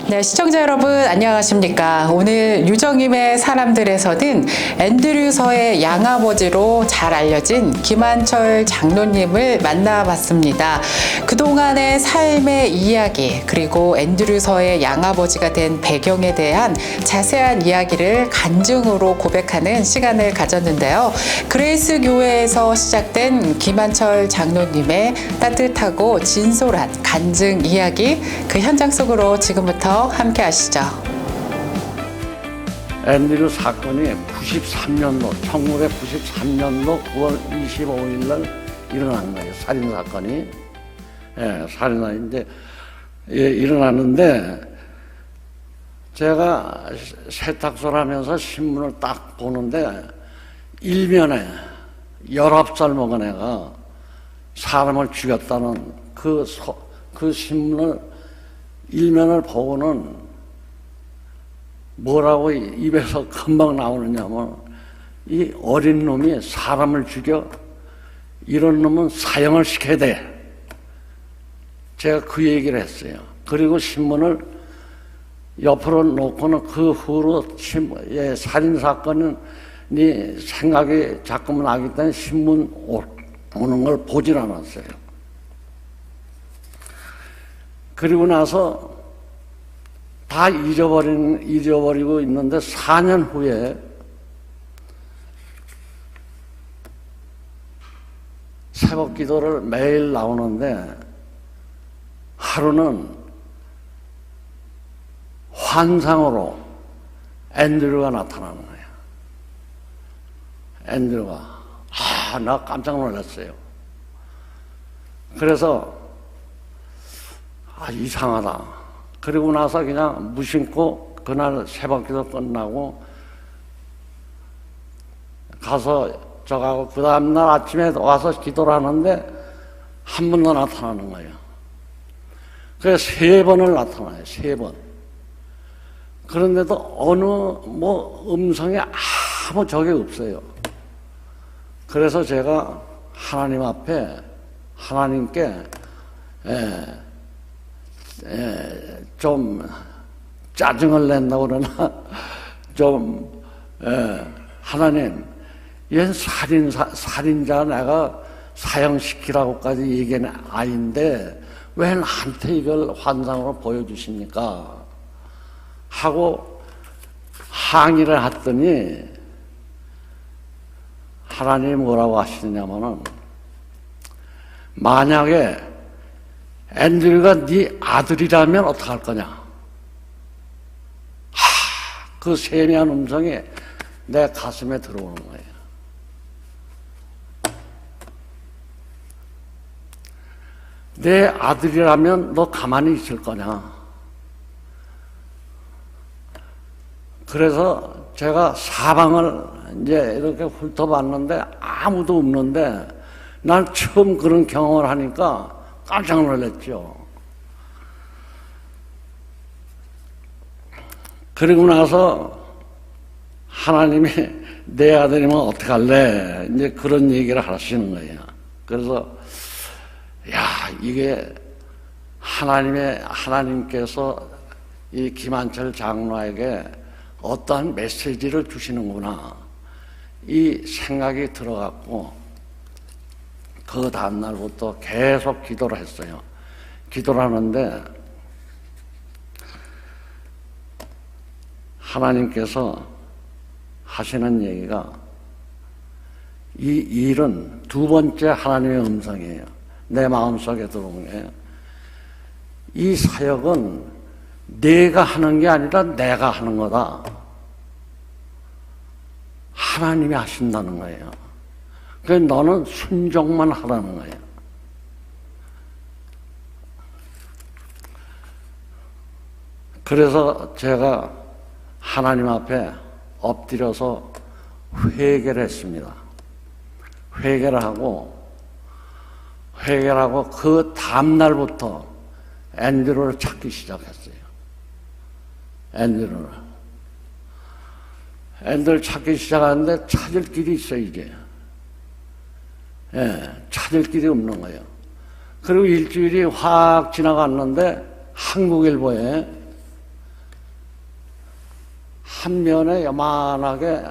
네, 시청자 여러분 안녕하십니까. 오늘 유정임의 사람들에서는 앤드류서의 양아버지로 잘 알려진 김한철 장로님을 만나봤습니다. 그동안의 삶의 이야기 그리고 앤드류서의 양아버지가 된 배경에 대한 자세한 이야기를 간증으로 고백하는 시간을 가졌는데요. 그레이스 교회에서 시작된 김한철 장로님의 따뜻하고 진솔한 간증 이야기, 그 현장 속으로 지금부터 함께 하시죠. 앤드류 사건이 93년도, 1993년도 9월 25일 날 일어난 거예요. 살인사건이. 살인사건인데, 일어났는데, 제가 세탁소를 하면서 신문을 딱 보는데, 일면에 19살 먹은 애가 사람을 죽였다는 그 신문을 일면을 보고는 뭐라고 입에서 금방 나오느냐면, 이 어린 놈이 사람을 죽여, 이런 놈은 사형을 시켜야 돼. 제가 그 얘기를 했어요. 그리고 신문을 옆으로 놓고는 그 후로 살인사건이 생각이 자꾸 나기 때문에 신문 오는 걸 보질 않았어요. 그리고 나서 다 잊어버리고 있는데 4년 후에 새벽 기도를 매일 나오는데 하루는 환상으로 앤드류가 나타나는 거예요. 앤드류가. 나 깜짝 놀랐어요. 그래서 이상하다. 그리고 나서 그냥 무심코 그날 새벽기도 끝나고 가서 저가고 그 다음날 아침에 와서 기도를 하는데 한 번 더 나타나는 거예요. 그래서 3번을 나타나요. 3번. 그런데도 어느 음성에 아무 적이 없어요. 그래서 제가 하나님 앞에 하나님께 좀 짜증을 낸다고 그러나 하나님, 얘 살인자 내가 사형시키라고까지 얘기는 아닌데 왜 나한테 이걸 환상으로 보여주십니까? 하고 항의를 했더니 하나님이 뭐라고 하시냐면은, 만약에 앤드류가 네 아들이라면 어떡할 거냐? 그 세미한 음성이 내 가슴에 들어오는 거예요. 내 아들이라면 너 가만히 있을 거냐? 그래서 제가 사방을 이제 이렇게 훑어봤는데 아무도 없는데, 난 처음 그런 경험을 하니까 깜짝 놀랐죠. 그리고 나서 하나님이 내 아들이면 어떡할래? 이제 그런 얘기를 하시는 거예요. 그래서, 이게 하나님께서 이 김한철 장로에게 어떠한 메시지를 주시는구나. 이 생각이 들어갔고, 그 다음날부터 계속 기도를 했어요. 기도를 하는데 하나님께서 하시는 얘기가, 이 일은 두 번째 하나님의 음성이에요. 내 마음속에 들어온 거예요. 이 사역은 네가 하는 게 아니라 내가 하는 거다. 하나님이 하신다는 거예요. 그래서 너는 순종만 하라는 거예요. 그래서 제가 하나님 앞에 엎드려서 회개를 했습니다. 회개를 하고 그 다음날부터 앤드류를 찾기 시작했어요. 앤드류를 찾기 시작하는데 찾을 길이 있어요, 이제. 찾을 길이 없는 거예요. 그리고 일주일이 확 지나갔는데 한국일보에 한 면에 요만하게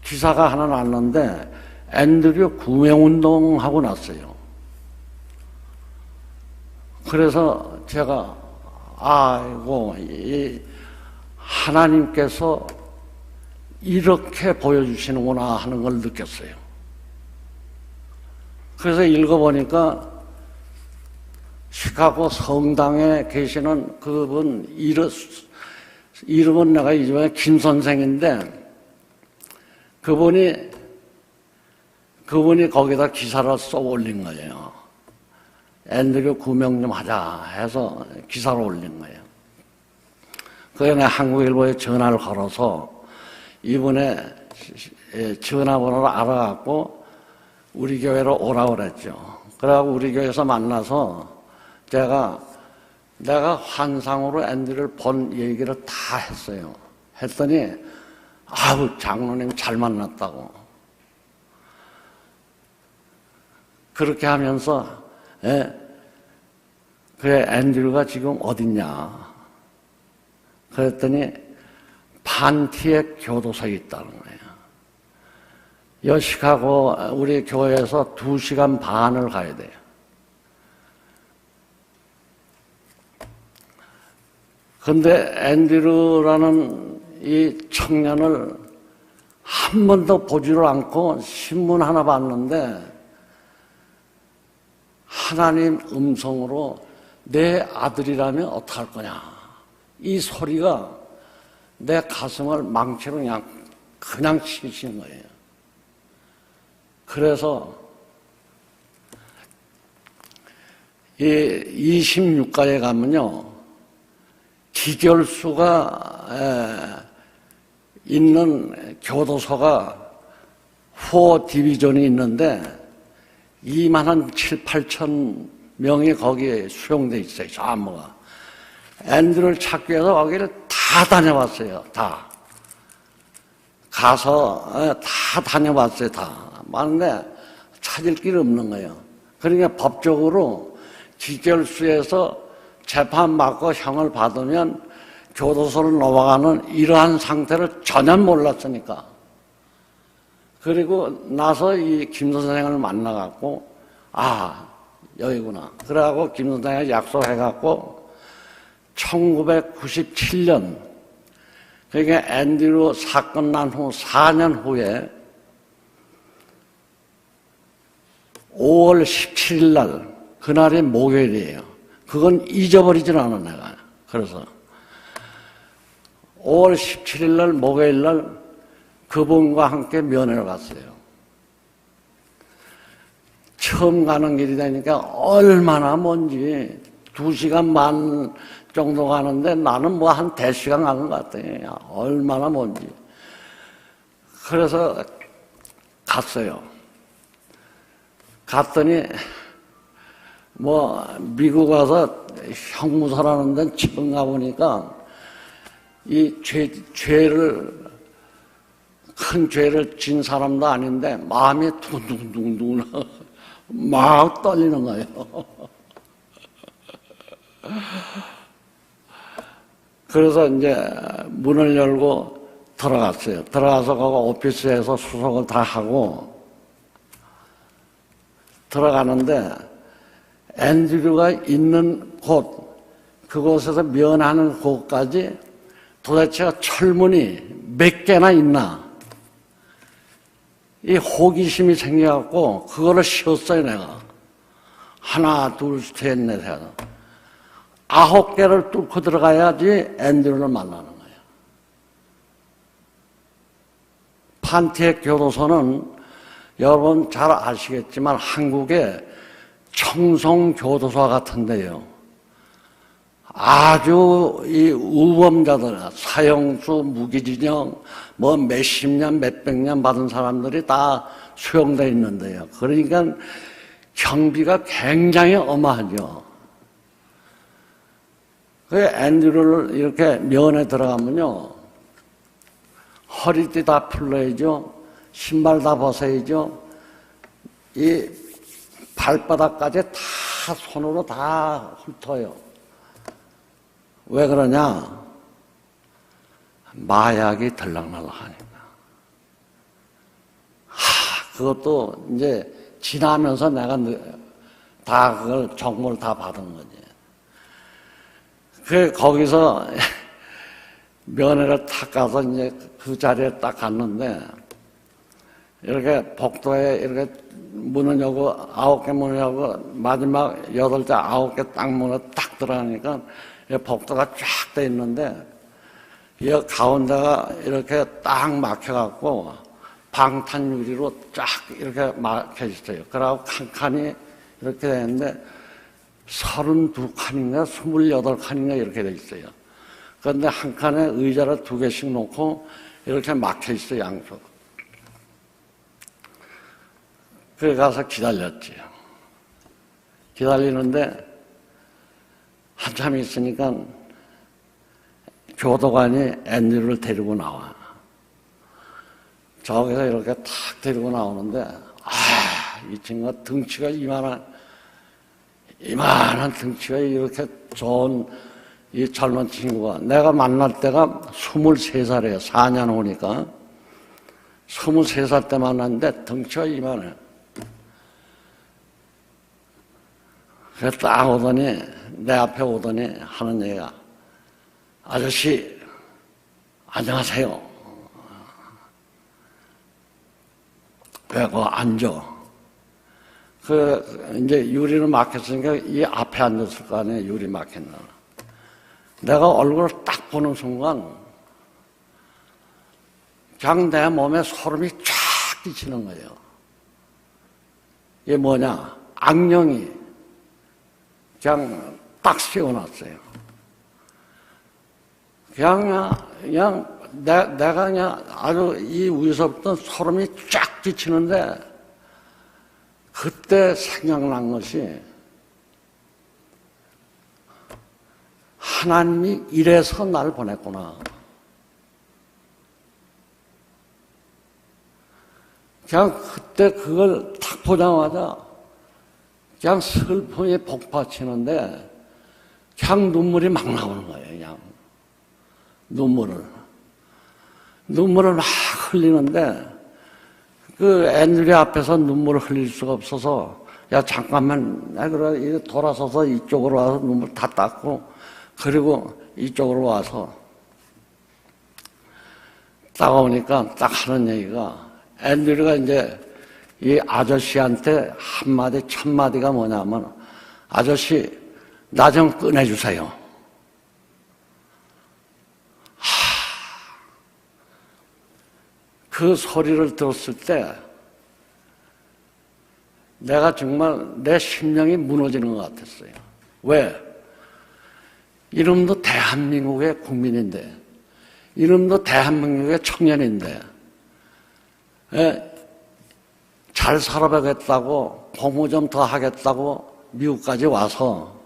기사가 하나 났는데 앤드류 구명운동하고 났어요. 그래서 제가 아이고 이 하나님께서 이렇게 보여주시는구나 하는 걸 느꼈어요. 그래서 읽어보니까 시카고 성당에 계시는 그분 이름은 내가 이번에 김 선생인데 그분이 거기다 기사를 써 올린 거예요. 앤드류 구명 좀 하자 해서 기사를 올린 거예요. 그에 내가 한국일보에 전화를 걸어서 이분의 전화번호를 알아갖고 우리 교회로 오라고 그랬죠. 그래갖고 우리 교회에서 만나서 내가 환상으로 앤드류를 본 얘기를 다 했어요. 했더니 아우 장로님 잘 만났다고. 그렇게 하면서 그래 앤드류가 지금 어딨냐 그랬더니 판티의 교도소에 있다는 거예요. 여식하고 우리 교회에서 2시간 반을 가야 돼요. 근데 앤드류라는 이 청년을 한 번도 보지를 않고 신문 하나 봤는데 하나님 음성으로 내 아들이라면 어떡할 거냐. 이 소리가 내 가슴을 망치로 그냥 치신 거예요. 그래서 이 26가에 가면요. 기결수가 있는 교도소가 4 디비전이 있는데 2만 7, 8천 명이 거기에 수용돼 있어요. 전부가. 앤드류를 찾기 위해서 거기를 다 다녀봤어요. 다. 가서 다 다녀봤어요. 다. 많은데 찾을 길이 없는 거예요. 그러니까 법적으로 기결수에서 재판받고 형을 받으면 교도소를 넘어가는 이러한 상태를 전혀 몰랐으니까. 그리고 나서 이 김 선생을 만나갖고 여기구나. 그래갖고 김 선생이 약속해갖고 1997년 그러니까 앤드류 사건 난 후 4년 후에 5월 17일 날 그날이 목요일이에요. 그건 잊어버리질 않아 내가. 그래서 5월 17일 날 목요일 날 그분과 함께 면회를 갔어요. 처음 가는 길이 되니까 얼마나 먼지 2시간 반 정도 가는데 나는 뭐 한 대시간 가는 것 같아요. 얼마나 먼지. 그래서 갔어요. 갔더니 뭐 미국 와서 형무소라는 데는 처음 가보니까 이 큰 죄를 진 사람도 아닌데 마음이 두근두근두근 막 떨리는 거예요. 그래서 이제 문을 열고 들어갔어요. 들어가서 거기 오피스에서 수속을 다 하고 들어가는데 앤드류가 있는 그곳에서 면하는 곳까지 도대체 철문이 몇 개나 있나 이 호기심이 생겨갖고 그거를 씌웠어요 내가. 하나 둘 셋 넷 해서 9개를 뚫고 들어가야지 앤드류를 만나는 거예요. 판티의 교도소는 여러분 잘 아시겠지만 한국의 청송교도소와 같은데요. 아주 이 우범자들, 사형수, 무기징역, 뭐 몇십 년, 몇백 년 받은 사람들이 다 수용되어 있는데요. 그러니까 경비가 굉장히 어마하죠. 그 앤드류를 이렇게 면에 들어가면요. 허리띠 다 풀러야죠. 신발 다 벗어야죠. 이 발바닥까지 다 손으로 다 훑어요. 왜 그러냐? 마약이 들락날락하니까. 그것도 이제 지나면서 내가 다 그걸 정보를 다 받은 거지. 그 거기서 면회를 탁 가서 이제 그 자리에 딱 갔는데 이렇게 복도에 이렇게 문을 열고 9개 문을 열고 마지막 8개 9개 딱 문을 딱 들어가니까 복도가 쫙 돼 있는데 이 가운데가 이렇게 딱 막혀갖고 방탄 유리로 쫙 이렇게 막혀 있어요. 그러고 칸칸이 이렇게 돼 있는데 32칸인가 28칸인가 이렇게 돼 있어요. 그런데 한 칸에 의자를 2개씩 놓고 이렇게 막혀 있어요, 양쪽. 그래 가서 기다렸지. 기다리는데 한참 있으니까 교도관이 앤드류를 데리고 나와. 저기서 이렇게 탁 데리고 나오는데, 이 친구가 등치가 이만한 등치가 이렇게 좋은 이 젊은 친구가, 내가 만날 때가 23살이에요. 4년 오니까. 23살 때 만났는데 등치가 이만해. 그래서 딱 오더니, 내 앞에 오더니 하는 얘기가, 아저씨, 안녕하세요. 왜, 앉아. 이제 유리는 막혔으니까 이 앞에 앉았을 거 아니에요. 유리 막혔나. 내가 얼굴을 딱 보는 순간, 그냥 내 몸에 소름이 쫙 끼치는 거예요. 이게 뭐냐. 악령이 그냥 딱 세워놨어요. 그냥 내가 그냥 아주 이 위에서부터 소름이 쫙 끼치는데, 그때 생각난 것이 하나님이 이래서 날 보냈구나. 그냥 그때 그걸 탁 보자마자 그냥 슬픔이 복받치는데 그냥 눈물이 막 나오는 거예요. 그냥 눈물을 막 흘리는데 그 앤드류 앞에서 눈물을 흘릴 수가 없어서 야 잠깐만 그래 돌아서서 이쪽으로 와서 눈물 다 닦고 그리고 이쪽으로 와서 따가우니까 딱 하는 얘기가 앤드류가 이제 이 아저씨한테 한마디 첫마디가 뭐냐면 아저씨 나 좀 꺼내주세요. 그 소리를 들었을 때 내가 정말 내 심령이 무너지는 것 같았어요. 왜? 이름도 대한민국의 국민인데 이름도 대한민국의 청년인데 잘 살아보겠다고 공부 좀 더 하겠다고 미국까지 와서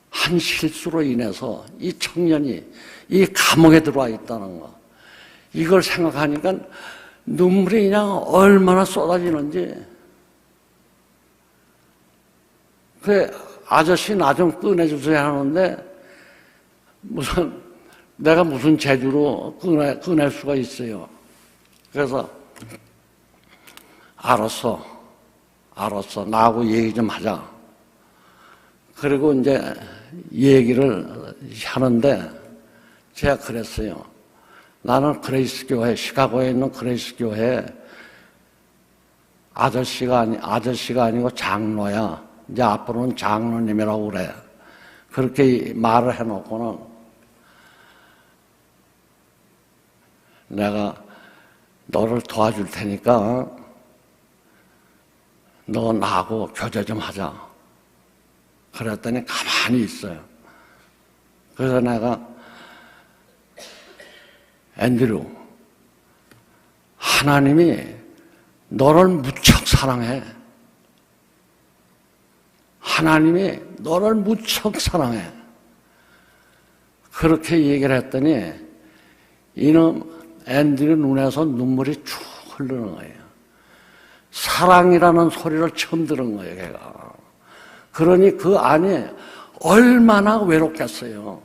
한 실수로 인해서 이 청년이 이 감옥에 들어와 있다는 거 이걸 생각하니까 눈물이 그냥 얼마나 쏟아지는지 그 아저씨 나 좀 꺼내주세요 하는데 내가 무슨 재주로 꺼낼 수가 있어요. 그래서 알았어 나하고 얘기 좀 하자. 그리고 이제 얘기를 하는데 제가 그랬어요. 나는 그레이스 교회, 시카고에 있는 그레이스 교회 아저씨가 아니고 장로야. 이제 앞으로는 장로님이라고 그래. 그렇게 말을 해놓고는 내가 너를 도와줄 테니까 너 나하고 교제 좀 하자. 그랬더니 가만히 있어요. 그래서 내가 앤드류, 하나님이 너를 무척 사랑해. 하나님이 너를 무척 사랑해. 그렇게 얘기를 했더니 이놈 앤드류 눈에서 눈물이 쭉 흐르는 거예요. 사랑이라는 소리를 처음 들은 거예요, 걔가. 그러니 그 안에 얼마나 외롭겠어요.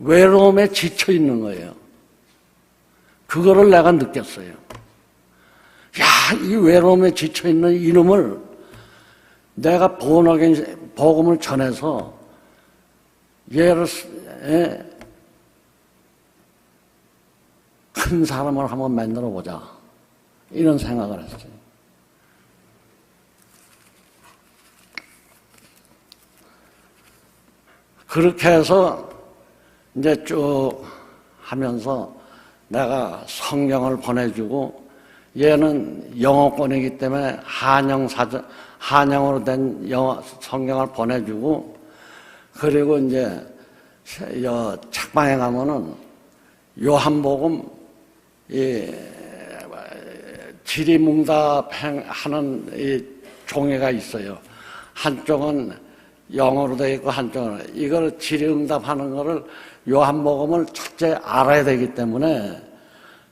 외로움에 지쳐 있는 거예요. 그거를 내가 느꼈어요. 야, 이 외로움에 지쳐 있는 이놈을 내가 복음을 전해서 얘를 큰 사람을 한번 만들어 보자. 이런 생각을 했어요. 그렇게 해서 이제 쭉 하면서 내가 성경을 보내주고 얘는 영어권이기 때문에 한영으로 된 성경을 보내주고 그리고 이제 책방에 가면은 요한복음 질의응답하는 이 종이가 있어요. 한쪽은 영어로 되어 있고 한쪽은 이걸 질의응답하는 거를 요한복음을 첫째 알아야 되기 때문에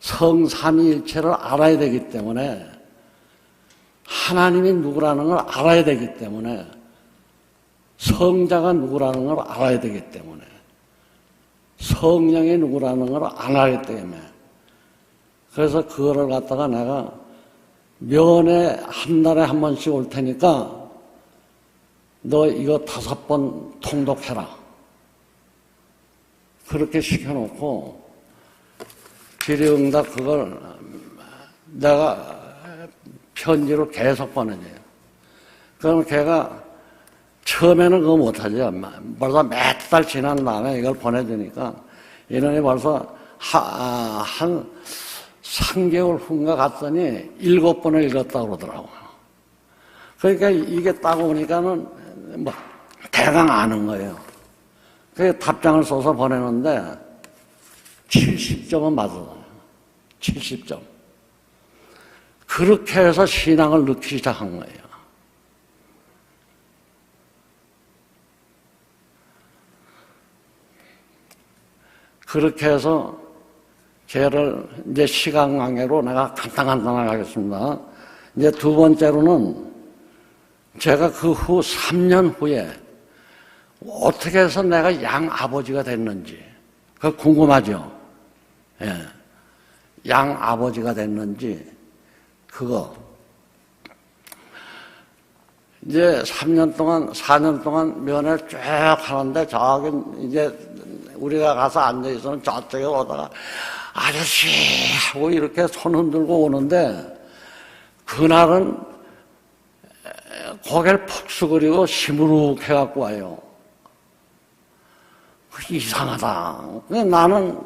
성삼위일체를 알아야 되기 때문에 하나님이 누구라는 걸 알아야 되기 때문에 성자가 누구라는 걸 알아야 되기 때문에 성령이 누구라는 걸 알아야 되기 때문에 그래서 그거를 갖다가 내가 면회 한 달에 한 번씩 올 테니까 너 이거 5번 통독해라. 그렇게 시켜놓고 질의응답 그걸 내가 편지로 계속 보내줘요. 그럼 걔가 처음에는 그거 못하죠. 벌써 몇 달 지난 다음에 이걸 보내주니까 이놈이 벌써 한 3개월 후인가 갔더니 7번을 읽었다고 그러더라고요. 그러니까 이게 따고 보니까는 뭐 대강 아는 거예요. 그 답장을 써서 보내는데 70점은 맞아요. 70점. 그렇게 해서 신앙을 넣기 시작한 거예요. 그렇게 해서 걔를 이제 시간 관계로 내가 간단하게 하겠습니다. 이제 두 번째로는 제가 그 후 3년 후에 어떻게 해서 내가 양 아버지가 됐는지 그거 궁금하죠? 예. 양 아버지가 됐는지 그거 이제 3년 동안 4년 동안 면회를 쭉 하는데 저기 이제 우리가 가서 앉아 있으면 저쪽에 오다가 아저씨 하고 이렇게 손 흔들고 오는데 그날은 고개를 푹 숙이고 시무룩해갖고 와요. 이상하다. 나는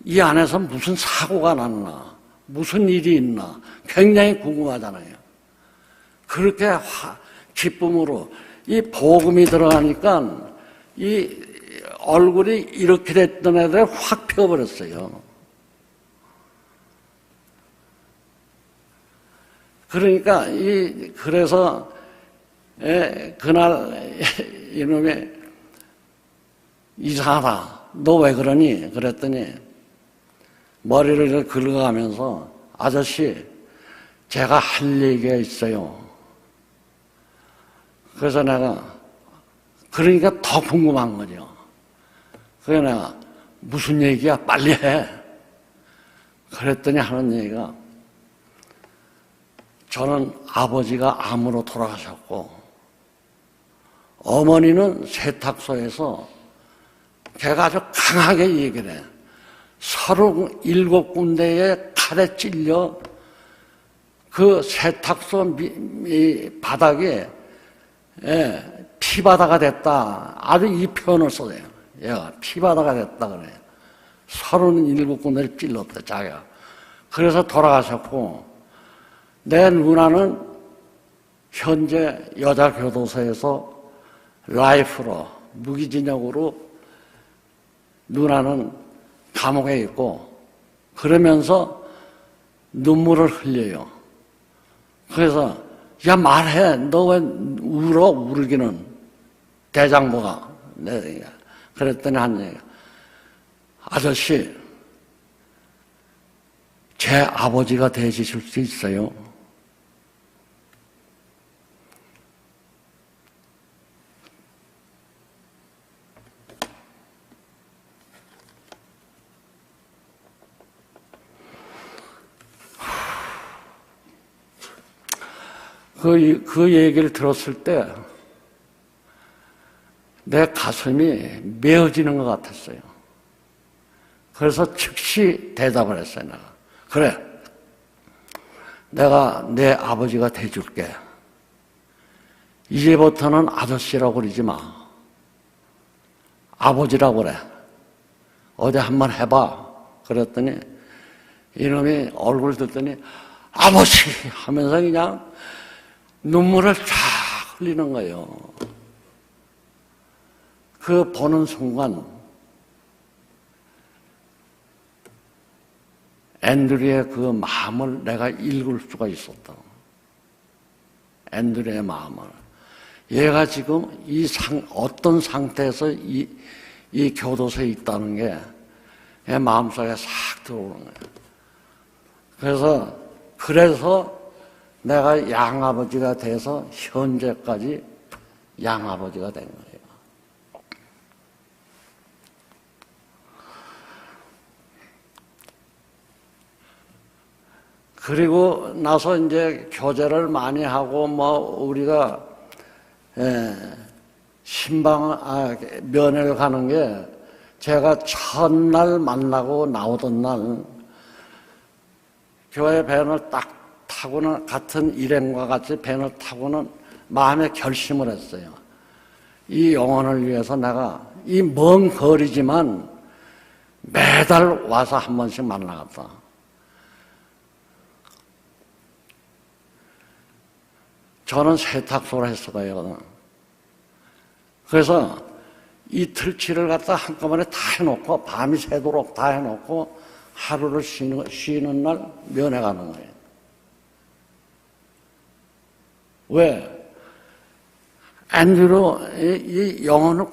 이 안에서 무슨 사고가 났나, 무슨 일이 있나 굉장히 궁금하잖아요. 그렇게 기쁨으로 이 복음이 들어가니까 이 얼굴이 이렇게 됐던 애들이 확 펴버렸어요. 그러니까 그래서 그날 이놈이 이상하다. 너 왜 그러니? 그랬더니 머리를 긁어가면서 아저씨 제가 할 얘기가 있어요. 그래서 내가 그러니까 더 궁금한 거죠. 그래서 내가 무슨 얘기야? 빨리 해. 그랬더니 하는 얘기가 저는 아버지가 암으로 돌아가셨고 어머니는 세탁소에서 걔가 아주 강하게 얘기를 해. 37군데에 칼에 찔려 그 세탁소 바닥에 피바다가 됐다. 아주 이 표현을 써요. 얘가 피바다가 됐다 그래요. 37군데를 찔렀다 자기가. 그래서 돌아가셨고 내 누나는 현재 여자교도소에서 라이프로 무기징역으로 누나는 감옥에 있고 그러면서 눈물을 흘려요. 그래서 야 말해. 너 왜 울어? 울기는 대장부가. 그랬더니 한 얘기가 아저씨 제 아버지가 되실 수 있어요. 그 얘기를 들었을 때 내 가슴이 메어지는 것 같았어요. 그래서 즉시 대답을 했어요. 내가 그래, 내가 내 아버지가 돼줄게. 이제부터는 아저씨라고 그러지 마. 아버지라고 그래. 어디 한번 해봐. 그랬더니 이놈이 얼굴 듣더니 아버지 하면서 그냥 눈물을 쫙 흘리는 거예요. 그 보는 순간 앤드류의 그 마음을 내가 읽을 수가 있었다. 앤드류의 마음을. 얘가 지금 어떤 상태에서 이 교도소에 있다는 게 내 마음속에 싹 들어오는 거예요. 그래서 내가 양아버지가 돼서 현재까지 양아버지가 된 거예요. 그리고 나서 이제 교제를 많이 하고 우리가 면회를 가는 게 제가 첫날 만나고 나오던 날 교회 밴을 딱 타고는 같은 일행과 같이 밴을 타고는 마음에 결심을 했어요. 이 영혼을 위해서 내가 이 먼 거리지만 매달 와서 한 번씩 만나갔다. 저는 세탁소를 했어요. 그래서 이 틀치를 갖다 한꺼번에 다 해놓고 밤이 새도록 다 해놓고 하루를 쉬는 날 면회 가는 거예요. 왜? 앤드류 이 영혼을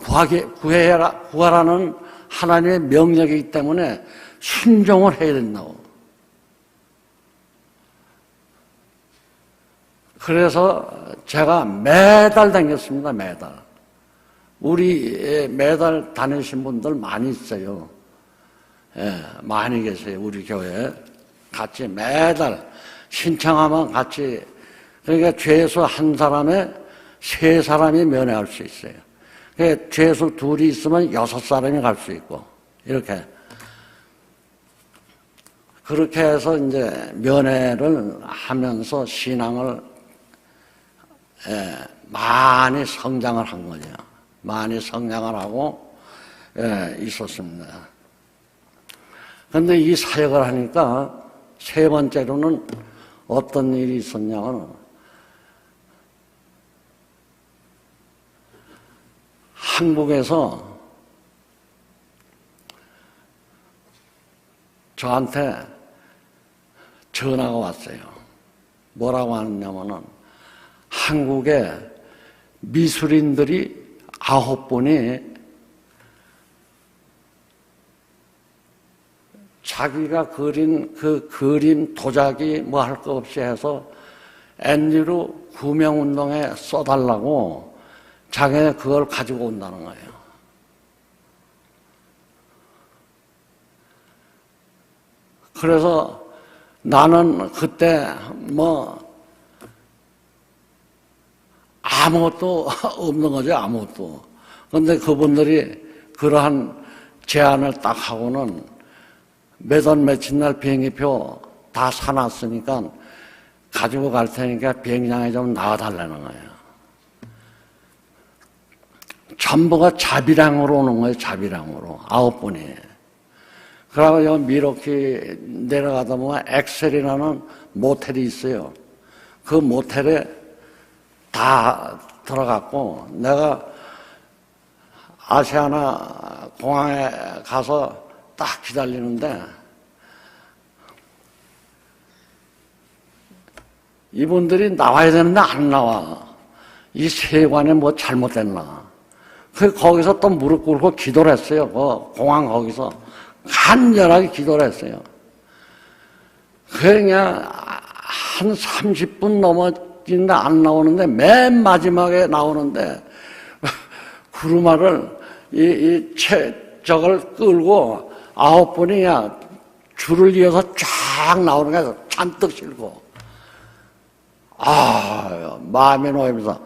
구하라는 하나님의 명령이기 때문에 순종을 해야 된다고. 그래서 제가 매달 다녔습니다. 매달. 우리 매달 다니신 분들 많이 있어요. 많이 계세요. 우리 교회에. 같이 매달 신청하면 같이, 그러니까 죄수 한 사람에 3사람이 면회할 수 있어요. 그러니까 죄수 2이 있으면 6사람이 갈 수 있고, 이렇게. 그렇게 해서 이제 면회를 하면서 신앙을 많이 성장을 한 거죠. 많이 성장을 하고 있었습니다. 그런데 이 사역을 하니까 3번째로는 어떤 일이 있었냐면 한국에서 저한테 전화가 왔어요. 뭐라고 하느냐면은 한국의 미술인들이 9분이 자기가 그린 그 그림 도자기 뭐 할 거 없이 해서 앤드류 구명운동에 써달라고 자기네 그걸 가지고 온다는 거예요. 그래서 나는 그때 아무것도 없는 거죠, 아무것도. 그런데 그분들이 그러한 제안을 딱 하고는 몇 월 며칠 날 비행기표 다 사놨으니까 가지고 갈 테니까 비행장에 좀 나와달라는 거예요. 전부가 자비량으로 오는 거예요, 자비량으로. 9분이. 그러고 미러키 내려가다 보면 엑셀이라는 모텔이 있어요. 그 모텔에 다 들어갔고, 내가 아시아나 공항에 가서 딱 기다리는데, 이분들이 나와야 되는데 안 나와. 이 세관에 뭐 잘못됐나. 거기서 또 무릎 꿇고 기도를 했어요. 그 공항 거기서. 간절하게 기도를 했어요. 그냥 한 30분 넘었는데 안 나오는데 맨 마지막에 나오는데 구루마를 저걸 끌고 9분이 그냥 줄을 이어서 쫙 나오는 거야. 잔뜩 실고. 마음이 놓이면서,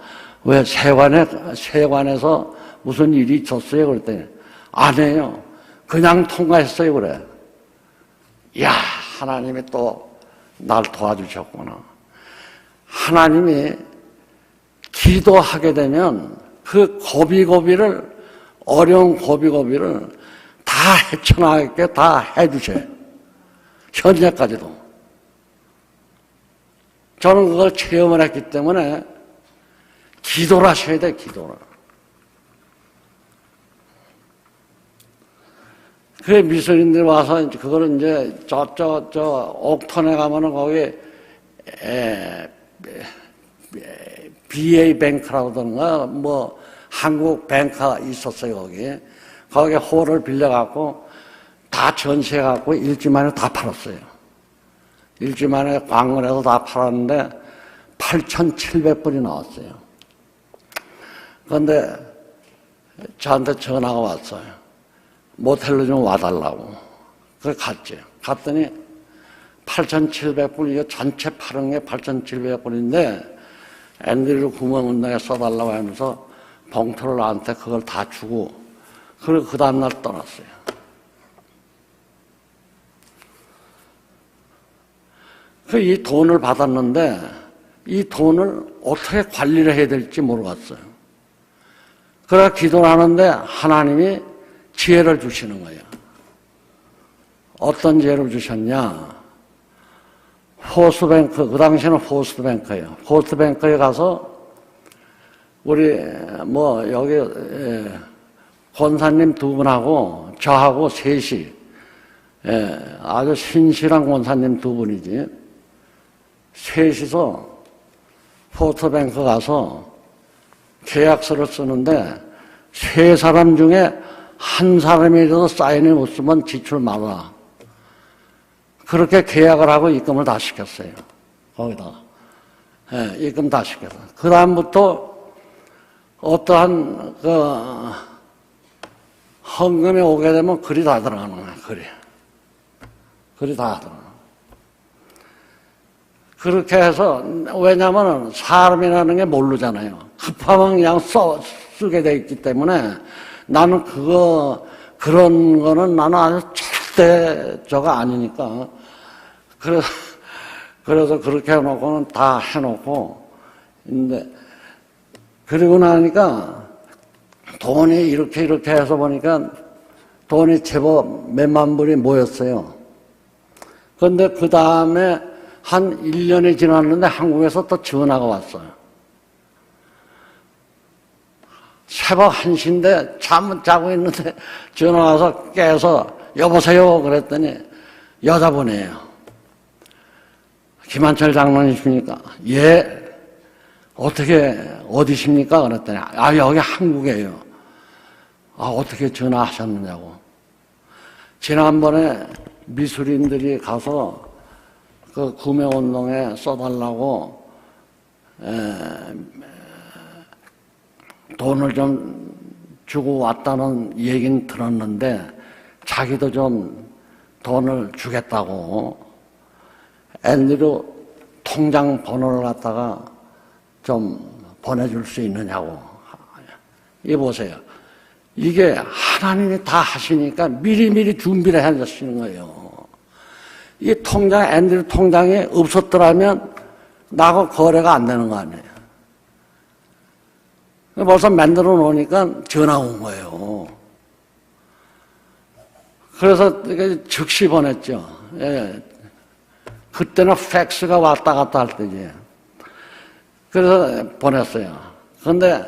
왜 세관에서 무슨 일이 있었어요? 그랬더니, 아니에요. 그냥 통과했어요. 그래. 이야, 하나님이 또 날 도와주셨구나. 하나님이 기도하게 되면 그 어려운 고비고비를 다 헤쳐나가게 다 해주셔요. 현재까지도. 저는 그걸 체험을 했기 때문에 기도를 하셔야 돼, 기도를. 그 미술인들이 와서 그거를 이제 옥턴에 가면은 거기 BA 뱅크라든가 뭐 한국 뱅크가 있었어요, 거기 홀을 빌려갖고 다 전시해갖고 일주 만에 다 팔았어요. 일주 만에 광문에서 다 팔았는데 8,700불이 나왔어요. 그런데 저한테 전화가 왔어요. 모텔로 좀 와달라고. 그래서 갔죠. 갔더니 8,700불, 이거 전체 파는 게 8,700불인데 앤드류 구멍운동에 써달라고 하면서 봉투를 나한테 그걸 다 주고, 그리고 그 다음날 떠났어요. 이 돈을 받았는데 이 돈을 어떻게 관리를 해야 될지 모르겠어요. 그래서 기도를 하는데 하나님이 지혜를 주시는 거예요. 어떤 지혜를 주셨냐? 포스트뱅크, 그 당시에는 포스트뱅크예요. 포스트뱅크에 가서 우리 여기 권사님 두 분하고 저하고 셋이, 아주 신실한 권사님 두 분이지, 셋이서 포스트뱅크 가서 계약서를 쓰는데 세 사람 중에 한 사람이라도 사인을 못 쓰면 지출 말라. 그렇게 계약을 하고 입금을 다 시켰어요. 거기다가. 입금 다 시켰어요. 그 다음부터 어떠한 헌금이 오게 되면 글이 다 들어가는 거야, 글이 다 들어가. 그렇게 해서, 왜냐면은 사람이라는 게 모르잖아요. 급하면 그냥 쓰게 돼 있기 때문에 나는 그런 거는 나는 아주 절대 저가 아니니까. 그래서 그렇게 해놓고는 다 해놓고, 근데, 그리고 나니까 돈이 이렇게 해서 보니까 돈이 제법 몇만 불이 모였어요. 그런데 그 다음에 한 1년이 지났는데 한국에서 또 전화가 왔어요. 새벽 1시인데 잠 자고 있는데 전화 와서 깨서 여보세요 그랬더니 여자분이에요. 김한철 장로님이십니까? 예. 어디십니까? 그랬더니 여기 한국이에요. 어떻게 전화하셨느냐고. 지난번에 미술인들이 가서 그 구매운동에 써달라고 돈을 좀 주고 왔다는 얘기는 들었는데 자기도 좀 돈을 주겠다고 앤드류 통장 번호를 갖다가 좀 보내줄 수 있느냐고. 이거 보세요. 이게 하나님이 다 하시니까 미리미리 준비를 해주시는 거예요. 이 앤드류 통장이 없었더라면 나하고 거래가 안 되는 거 아니에요. 벌써 만들어 놓으니까 전화 온 거예요. 그래서 즉시 보냈죠. 예. 그때는 팩스가 왔다 갔다 할 때지. 그래서 보냈어요. 그런데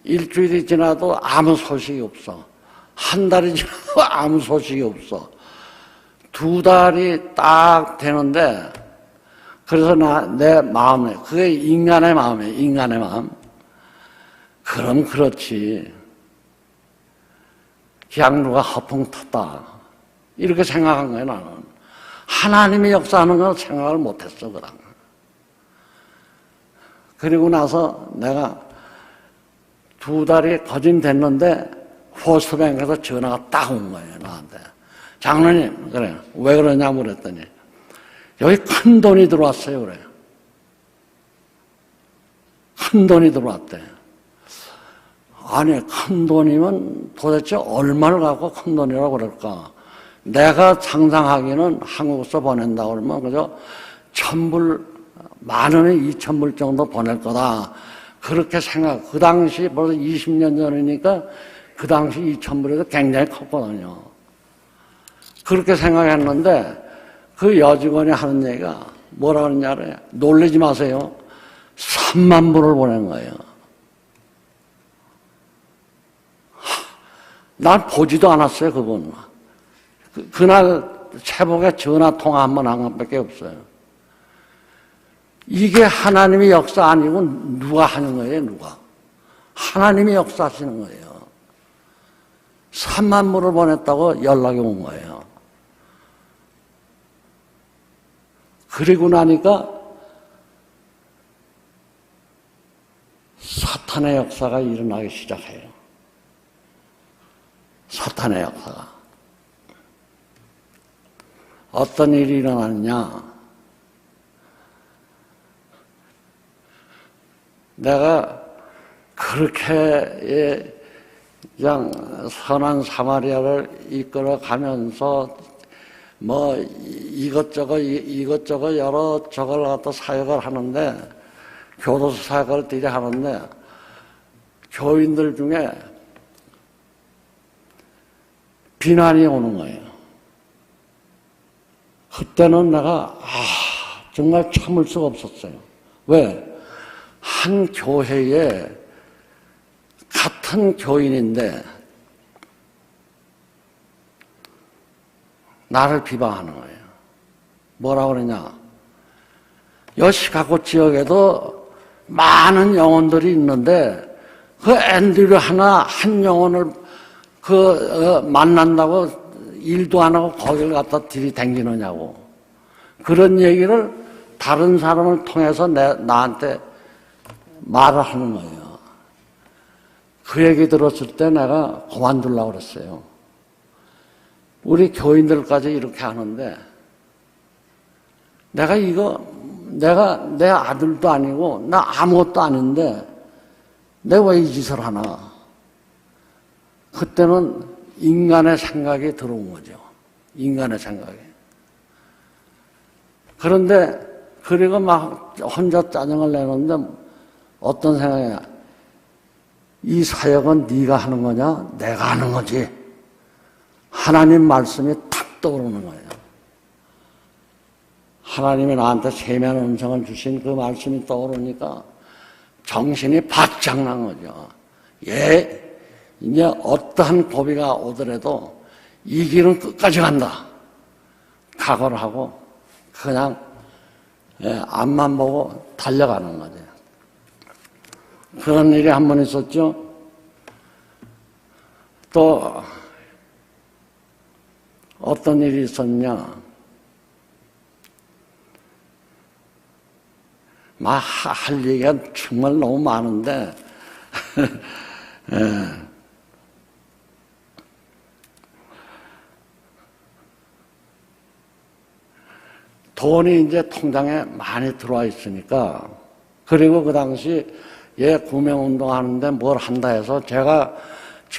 일주일이 지나도 아무 소식이 없어. 한 달이 지나도 아무 소식이 없어. 2달이 딱 되는데, 그래서 내 마음에, 그게 인간의 마음이에요. 인간의 마음. 그럼 그렇지. 그냥 누가 허풍 텄다. 이렇게 생각한 거예요, 나는. 하나님이 역사하는 건 생각을 못했어, 그랑. 그리고 나서 내가 2달이 거진됐는데, 포스트뱅크에서 전화가 딱 온 거예요, 나한테. 장로님, 그래. 왜 그러냐고 그랬더니, 여기 큰 돈이 들어왔어요, 그래요. 큰 돈이 들어왔대. 아니, 큰 돈이면 도대체 얼마를 갖고 큰 돈이라고 그럴까? 내가 상상하기는 한국에서 보낸다고 그러면 그저 1,000불, 만 원에 2,000불 정도 보낼 거다. 그렇게 그 당시 벌써 20년 전이니까 그 당시 2,000불에도 굉장히 컸거든요. 그렇게 생각했는데 그 여직원이 하는 얘기가 뭐라 그러냐 그래요. 놀라지 마세요. 3만 불을 보낸 거예요. 난 보지도 않았어요, 그분. 그날 새벽에 전화 통화 한 번 한 것밖에 없어요. 이게 하나님의 역사 아니고 누가 하는 거예요, 누가? 하나님이 역사하시는 거예요. 3만 불을 보냈다고 연락이 온 거예요. 그리고 나니까 사탄의 역사가 일어나기 시작해요. 사탄의 역사가. 어떤 일이 일어나느냐. 내가 그렇게 그냥 선한 사마리아를 이끌어 가면서 뭐 이것저것 여러 저걸 갖다 사역을 하는데, 교도소 사역을 되게 하는데, 교인들 중에 비난이 오는 거예요. 그때는 내가 정말 참을 수가 없었어요. 왜? 한 교회에 같은 교인인데 나를 비방하는 거예요. 뭐라고 그러냐? 시카고 지역에도 많은 영혼들이 있는데 그 앤드류 한 영혼을 만난다고 일도 안 하고 거기를 갖다 들이댕기느냐고. 그런 얘기를 다른 사람을 통해서 나한테 말을 하는 거예요. 그 얘기 들었을 때 내가 그만두려고 그랬어요. 우리 교인들까지 이렇게 하는데 내가 내 아들도 아니고 나 아무것도 아닌데 내가 왜 이 짓을 하나. 그때는 인간의 생각이 들어온 거죠. 인간의 생각이. 그런데 그리고 막 혼자 짜증을 내는데 어떤 생각이야. 이 사역은 네가 하는 거냐? 내가 하는 거지. 하나님 말씀이 탁 떠오르는 거예요. 하나님이 나한테 세미한 음성을 주신 그 말씀이 떠오르니까 정신이 바짝 난 거죠. 이제 어떠한 고비가 오더라도 이 길은 끝까지 간다. 각오를 하고 그냥 앞만 보고 달려가는 거죠. 그런 일이 한 번 있었죠. 또 어떤 일이 있었냐. 할 얘기가 정말 너무 많은데 돈이 이제 통장에 많이 들어와 있으니까, 그리고 그 당시 구명운동 하는데 뭘 한다 해서 제가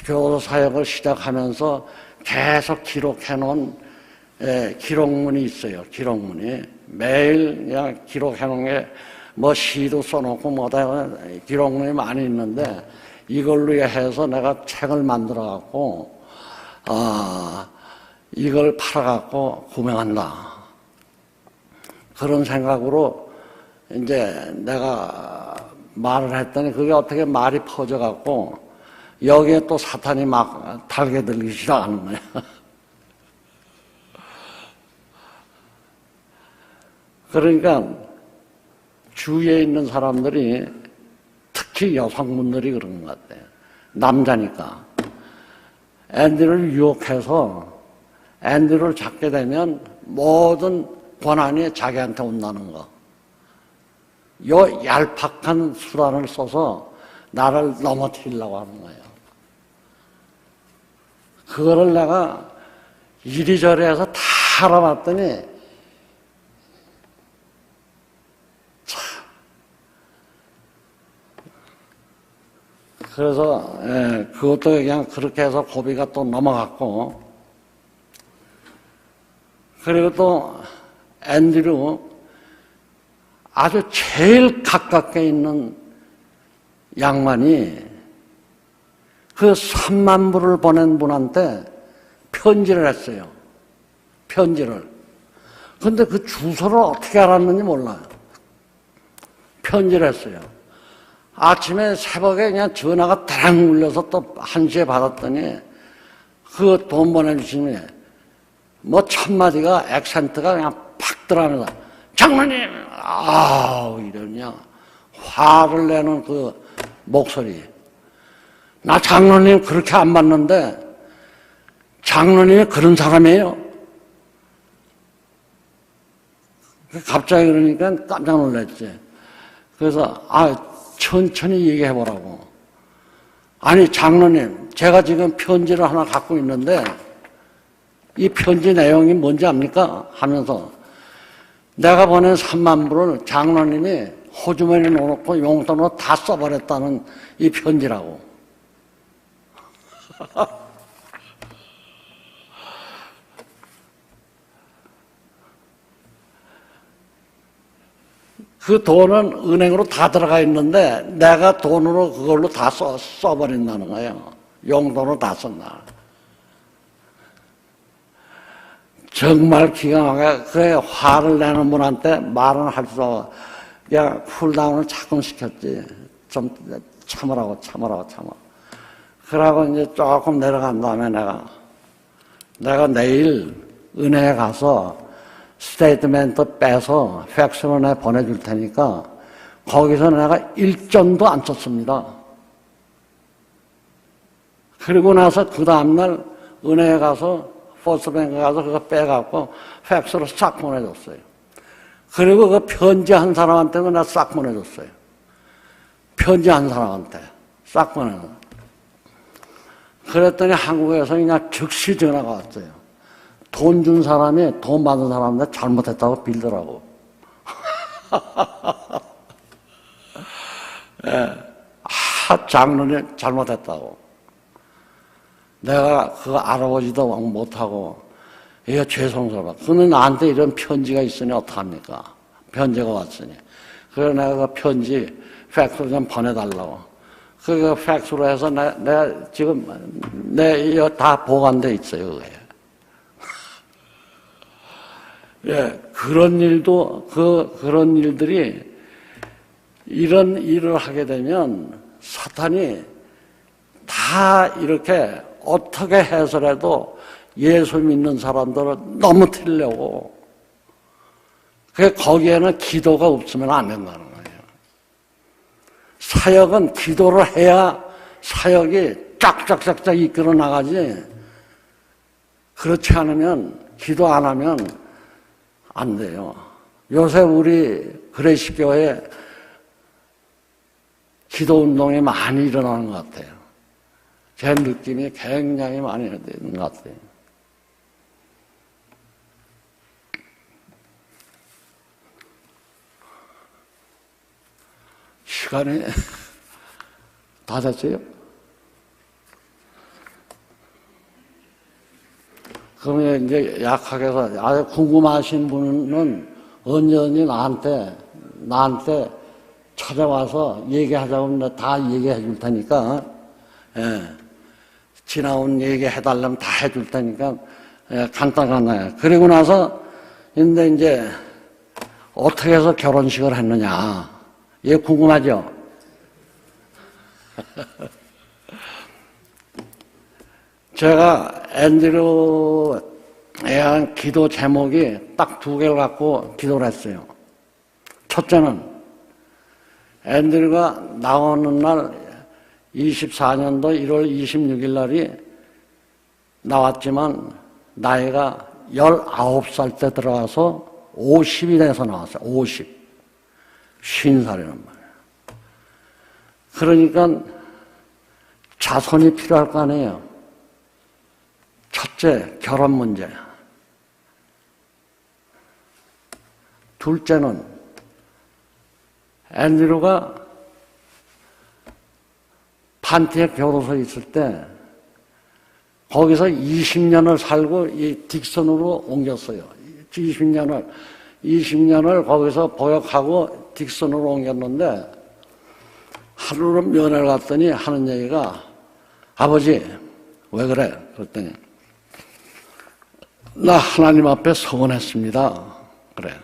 교도 사역을 시작하면서 계속 기록해놓은 기록문이 있어요. 기록문이. 매일 그냥 기록해놓은 게 뭐 시도 써놓고 뭐다 기록문이 많이 있는데 이걸로 해서 내가 책을 만들어갖고 이걸 팔아갖고 구명한다. 그런 생각으로 이제 내가 말을 했더니 그게 어떻게 말이 퍼져갖고 여기에 또 사탄이 막 달게들기 시작하는 거야. 그러니까 주위에 있는 사람들이 특히 여성분들이 그런 것 같아요. 남자니까. 앤드를 유혹해서 앤드를 잡게 되면 모든 권한이 자기한테 온다는 거. 요 얄팍한 수단을 써서 나를 넘어뜨리려고 하는 거예요. 그거를 내가 이리저리 해서 다 알아봤더니 그래서 그것도 그냥 그렇게 해서 고비가 또 넘어갔고, 그리고 또 앤드류 아주 제일 가깝게 있는 양반이 그 3만 불을 보낸 분한테 편지를 했어요. 편지를. 근데 그 주소를 어떻게 알았는지 몰라요. 편지를 했어요. 아침에 새벽에 그냥 전화가 다랑 울려서 또 1시에 받았더니 그 돈 보내주신 분이 뭐 첫마디가 액센트가 그냥 팍 들어가면서 장로님! 아우 이러냐. 화를 내는 그 목소리. 나 장로님 그렇게 안 봤는데 장로님이 그런 사람이에요. 갑자기 그러니까 깜짝 놀랐지. 그래서 천천히 얘기해보라고. 아니 장로님 제가 지금 편지를 하나 갖고 있는데 이 편지 내용이 뭔지 압니까? 하면서 내가 보낸 3만 불을 장로님이 호주머니에 넣어놓고 용돈으로 다 써버렸다는 이 편지라고. 그 돈은 은행으로 다 들어가 있는데 내가 돈으로 그걸로 다 써버린다는 거예요. 용돈으로 다 썼나. 정말 기가 막혀. 그래 화를 내는 분한테 말은 할 수 없어. 그냥 쿨다운을 자꾸 시켰지. 좀 참으라고. 그러고 이제 조금 내려간 다음에 내가 내일 은행에 가서 스테이트멘트 빼서 팩스로 내가 보내줄 테니까 거기서 내가 일전도 안 썼습니다. 그리고 나서 그 다음날 은행에 가서 포스트뱅크에 가서 그거 빼갖고 팩스로 싹 보내줬어요. 그리고 그 편지 한 사람한테는 내가 싹 보내줬어요. 편지 한 사람한테 싹 보내줬어요. 그랬더니 한국에서 그냥 즉시 전화가 왔어요. 돈 준 사람이 돈 받은 사람한테 잘못했다고 빌더라고. 장로님 잘못했다고. 내가 그거 알아보지도 못하고 이거 죄송스러워. 근데 나한테 이런 편지가 있으니 어떡합니까? 편지가 왔으니. 그래서 내가 그 편지 팩스로 좀 보내달라고. 그 팩스로 해서 내가 지금 이거 다 보관돼 있어요. 그게. 예, 그런 일들이 이런 일을 하게 되면 사탄이 다 이렇게 어떻게 해서라도 예수 믿는 사람들을 넘어뜨리려고. 거기에는 기도가 없으면 안 된다는 거예요. 사역은 기도를 해야 사역이 쫙쫙쫙쫙 이끌어 나가지. 그렇지 않으면, 기도 안 하면 안 돼요. 요새 우리 그레이시교회 기도 운동이 많이 일어나는 것 같아요. 제 느낌이 굉장히 많이 되는 것 같아요. 시간이 다 됐어요? 그러면 이제 약하게 해서 아주 궁금하신 분은 언제든지 나한테 찾아와서 얘기하자고 다 얘기해 줄 테니까, 예, 지나온 얘기 해달라면 다 해줄 테니까, 예, 간단하나요. 그리고 나서, 근데 이제, 어떻게 해서 결혼식을 했느냐. 이게 궁금하죠? 제가 앤드류에 대한 기도 제목이 딱 2개를 갖고 기도를 했어요. 첫째는 앤드류가 나오는 날 24년도 1월 26일 날이 나왔지만 나이가 19살 때 들어와서 50이 돼서 나왔어요. 50. 50살이란 말이에요. 그러니까 자손이 필요할 거 아니에요. 첫째, 결혼 문제. 둘째는 앤드류가 판티에 교도소에 있을 때 거기서 20년을 살고 이 딕슨으로 옮겼어요. 20년을 거기서 보역하고 딕슨으로 옮겼는데 하루는 면회를 갔더니 하는 얘기가 아버지 왜 그래? 그랬더니 나 하나님 앞에 서원했습니다. 그래.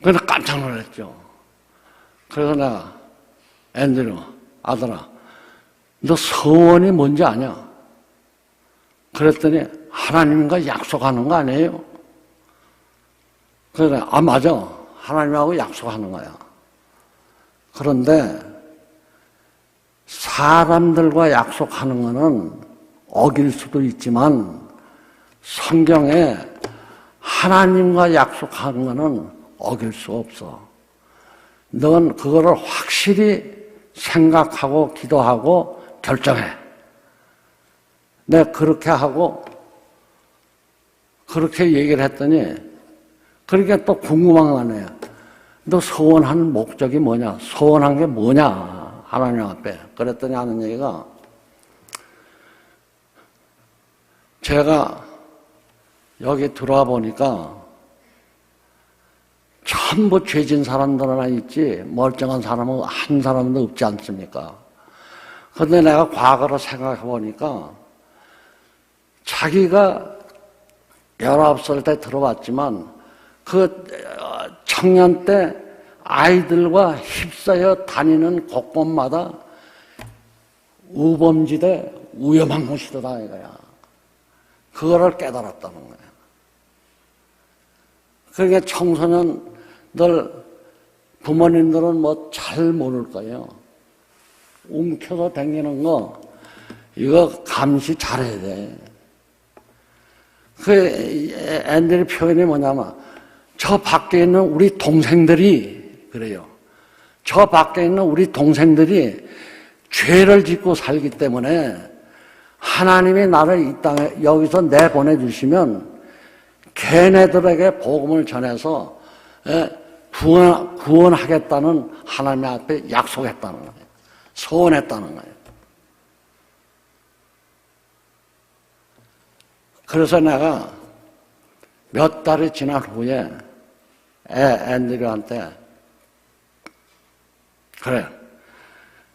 그래서 깜짝 놀랐죠. 그래서 내가 앤드류 아들아 너 서원이 뭔지 아냐? 그랬더니 하나님과 약속하는 거 아니에요? 그래, 맞아. 하나님하고 약속하는 거야. 그런데 사람들과 약속하는 거는 어길 수도 있지만 성경에 하나님과 약속하는 거는 어길 수 없어. 넌 그거를 확실히 생각하고 기도하고 결정해. 내가 그렇게 하고 그렇게 얘기를 했더니 그러니까 또 궁금한 거 아니에요. 너 소원한 목적이 뭐냐? 소원한 게 뭐냐? 하나님 앞에. 그랬더니 하는 얘기가 제가 여기 들어와 보니까 전부 죄진 사람들만 있지 멀쩡한 사람은 한 사람도 없지 않습니까? 그런데 내가 과거를 생각해 보니까 자기가 19살 때 들어왔지만 그 청년 때 아이들과 휩싸여 다니는 곳곳마다 우범지대 위험한 곳이더라 이거야. 그거를 깨달았다는 거야. 그러니까 청소년들 부모님들은 뭐 잘 모를 거예요. 움켜서 다니는 거 이거 감시 잘해야 돼. 그 앤드류 표현이 뭐냐면 저 밖에 있는 우리 동생들이 그래요. 저 밖에 있는 우리 동생들이 죄를 짓고 살기 때문에 하나님이 나를 이 땅에 여기서 내보내주시면 걔네들에게 복음을 전해서 구원하겠다는 하나님 앞에 약속했다는 거예요. 소원했다는 거예요. 그래서 내가 몇 달이 지난 후에 앤드류한테 그래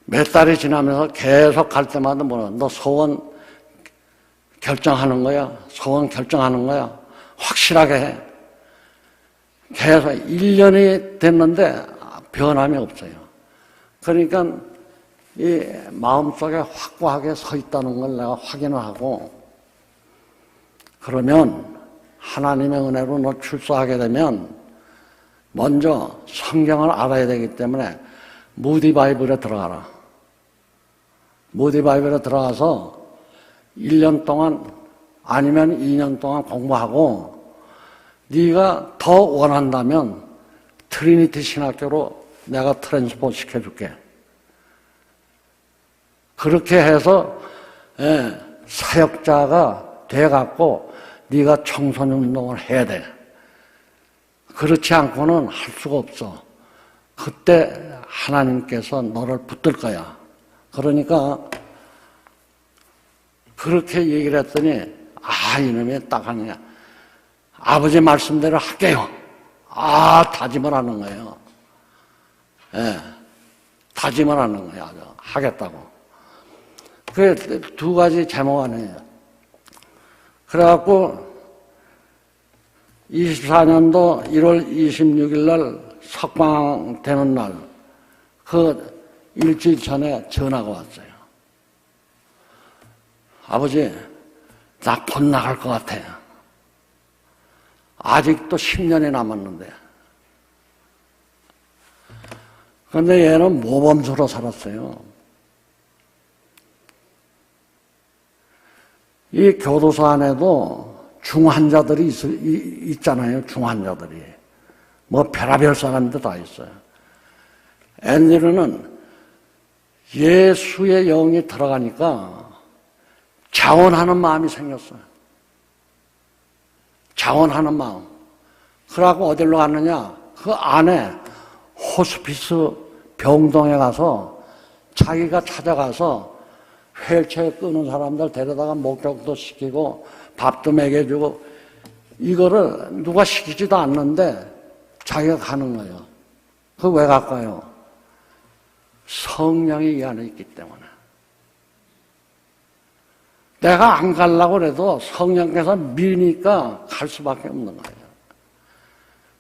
몇 달이 지나면서 계속 갈 때마다 뭐라 너 소원 결정하는 거야? 소원 결정하는 거야? 확실하게 해. 계속 1년이 됐는데 변함이 없어요. 그러니까 이 마음속에 확고하게 서 있다는 걸 내가 확인을 하고 그러면 하나님의 은혜로 너 출소하게 되면 먼저 성경을 알아야 되기 때문에 무디 바이블에 들어가라. 무디 바이블에 들어가서 1년 동안 아니면 2년 동안 공부하고 네가 더 원한다면 트리니티 신학교로 내가 트랜스포 시켜줄게. 그렇게 해서 사역자가 돼갖고 네가 청소년 운동을 해야 돼. 그렇지 않고는 할 수가 없어. 그때 하나님께서 너를 붙들 거야. 그러니까 그렇게 얘기를 했더니 이놈이 딱 하느냐. 아버지 말씀대로 할게요. 다짐을 하는 거예요. 다짐을 하는 거예요. 하겠다고. 그 두 가지 제목 아니에요. 그래갖고 24년도 1월 26일 날 석방되는 날, 그 일주일 전에 전화가 왔어요. 아버지, 나 곧 나갈 것 같아. 아직도 10년이 남았는데. 그런데 얘는 모범수로 살았어요. 이 교도소 안에도 중환자들이 있잖아요. 중환자들이. 뭐 별의별 사람들 다 있어요. 앤드류는 예수의 영이 들어가니까 자원하는 마음이 생겼어요. 자원하는 마음. 그러고 어디로 갔느냐? 그 안에 호스피스 병동에 가서 자기가 찾아가서 휠체어 끄는 사람들 데려다가 목욕도 시키고 밥도 먹여주고 이거를 누가 시키지도 않는데 자기가 가는 거예요. 그거 왜 갈까요? 성령이 이 안에 있기 때문에. 내가 안 가려고 해도 성령께서 미니까 갈 수밖에 없는 거예요.